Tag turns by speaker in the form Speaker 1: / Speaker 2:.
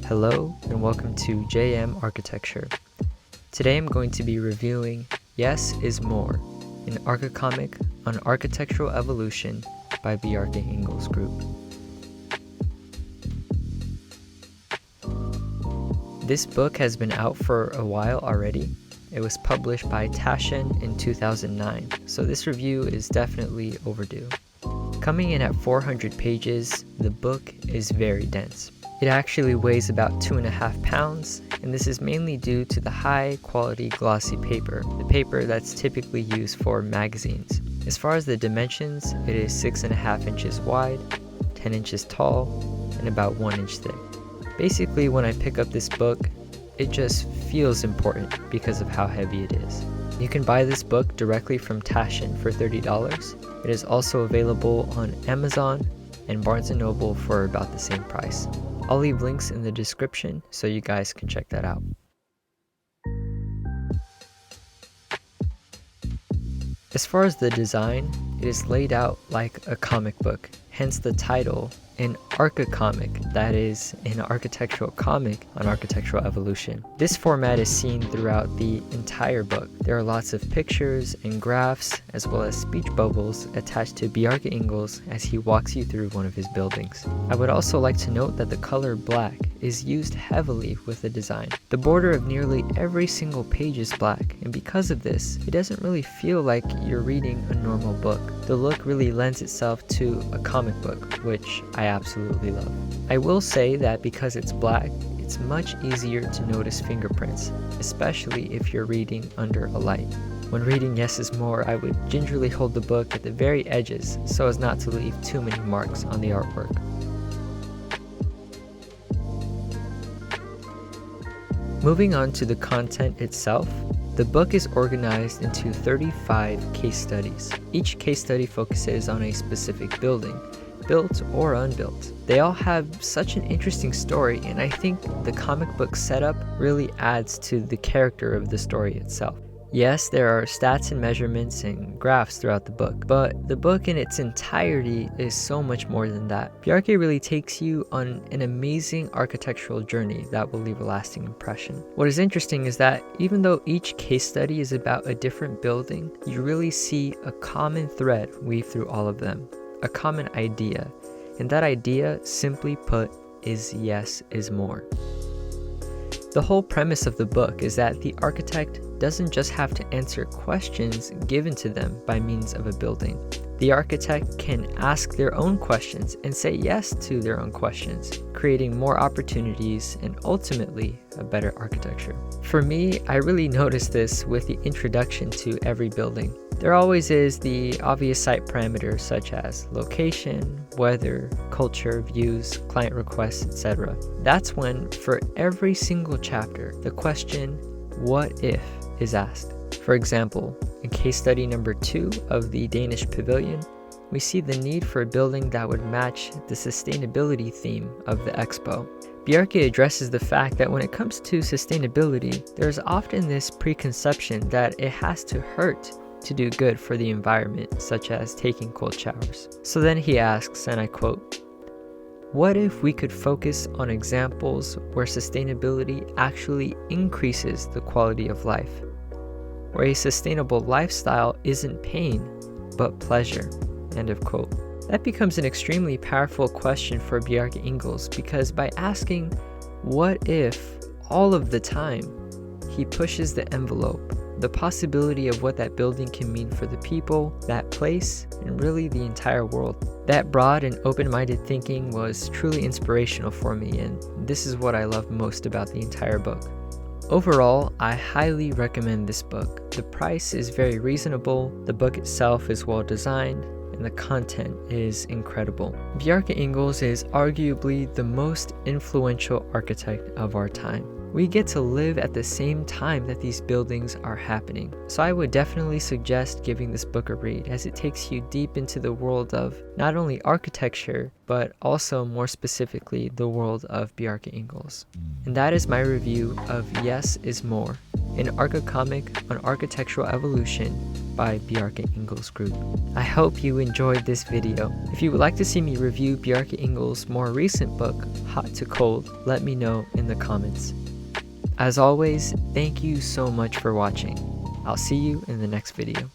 Speaker 1: Hello and welcome to JM Architecture. Today I'm going to be reviewing Yes is More, an Archicomic on architectural evolution by Bjarke Ingels Group. This book has been out for a while already. It was published by Taschen in 2009, so this review is definitely overdue. Coming in at 400 pages, the book is very dense. It actually weighs about 2.5 pounds, and this is mainly due to the high quality glossy paper, the paper that's typically used for magazines. As far as the dimensions, it is 6.5 inches wide, 10 inches tall, and about 1 inch thick. Basically, when I pick up this book, it just feels important because of how heavy it is. You can buy this book directly from Taschen for $30. It is also available on Amazon and Barnes & Noble for about the same price. I'll leave links in the description so you guys can check that out. As far as the design, it is laid out like a comic book, hence the title, an Archicomic, that is, an architectural comic on architectural evolution. This format is seen throughout the entire book. There are lots of pictures and graphs, as well as speech bubbles attached to Bjarke Ingels as he walks you through one of his buildings. I would also like to note that the color black is used heavily with the design. The border of nearly every single page is black, and because of this, it doesn't really feel like you're reading a normal book. The look really lends itself to a comic book, which I absolutely love. I will say that because it's black, it's much easier to notice fingerprints, especially if you're reading under a light. When reading Yes is More, I would gingerly hold the book at the very edges so as not to leave too many marks on the artwork. Moving on to the content itself, the book is organized into 35 case studies. Each case study focuses on a specific building, built or unbuilt. They all have such an interesting story, and I think the comic book setup really adds to the character of the story itself. Yes, there are stats and measurements and graphs throughout the book, but the book in its entirety is so much more than that. Bjarke really takes you on an amazing architectural journey that will leave a lasting impression. What is interesting is that even though each case study is about a different building, you really see a common thread weave through all of them, a common idea, and that idea, simply put, is yes is more. The whole premise of the book is that the architect doesn't just have to answer questions given to them by means of a building. The architect can ask their own questions and say yes to their own questions, creating more opportunities and ultimately a better architecture. For me, I really noticed this with the introduction to every building. There always is the obvious site parameters such as location, weather, culture, views, client requests, etc. That's when, for every single chapter, the question, what if, is asked. For example, in case study number 2 of the Danish pavilion, we see the need for a building that would match the sustainability theme of the expo. Bjarke addresses the fact that when it comes to sustainability, there's often this preconception that it has to hurt to do good for the environment, such as taking cold showers. So then he asks, and I quote, "What if we could focus on examples where sustainability actually increases the quality of life? Where a sustainable lifestyle isn't pain, but pleasure?" End of quote. That becomes an extremely powerful question for Bjarke Ingels, because by asking what if all of the time, he pushes the envelope, the possibility of what that building can mean for the people, that place, and really the entire world. That broad and open-minded thinking was truly inspirational for me, and this is what I love most about the entire book. Overall, I highly recommend this book. The price is very reasonable, the book itself is well designed, and the content is incredible. Bjarke Ingels is arguably the most influential architect of our time. We get to live at the same time that these buildings are happening. So I would definitely suggest giving this book a read, as it takes you deep into the world of not only architecture, but also more specifically the world of Bjarke Ingels. And that is my review of Yes is More, and Archicomic on Architectural Evolution by Bjarke Ingels Group. I hope you enjoyed this video. If you would like to see me review Bjarke Ingels' more recent book, Hot to Cold, let me know in the comments. As always, thank you so much for watching. I'll see you in the next video.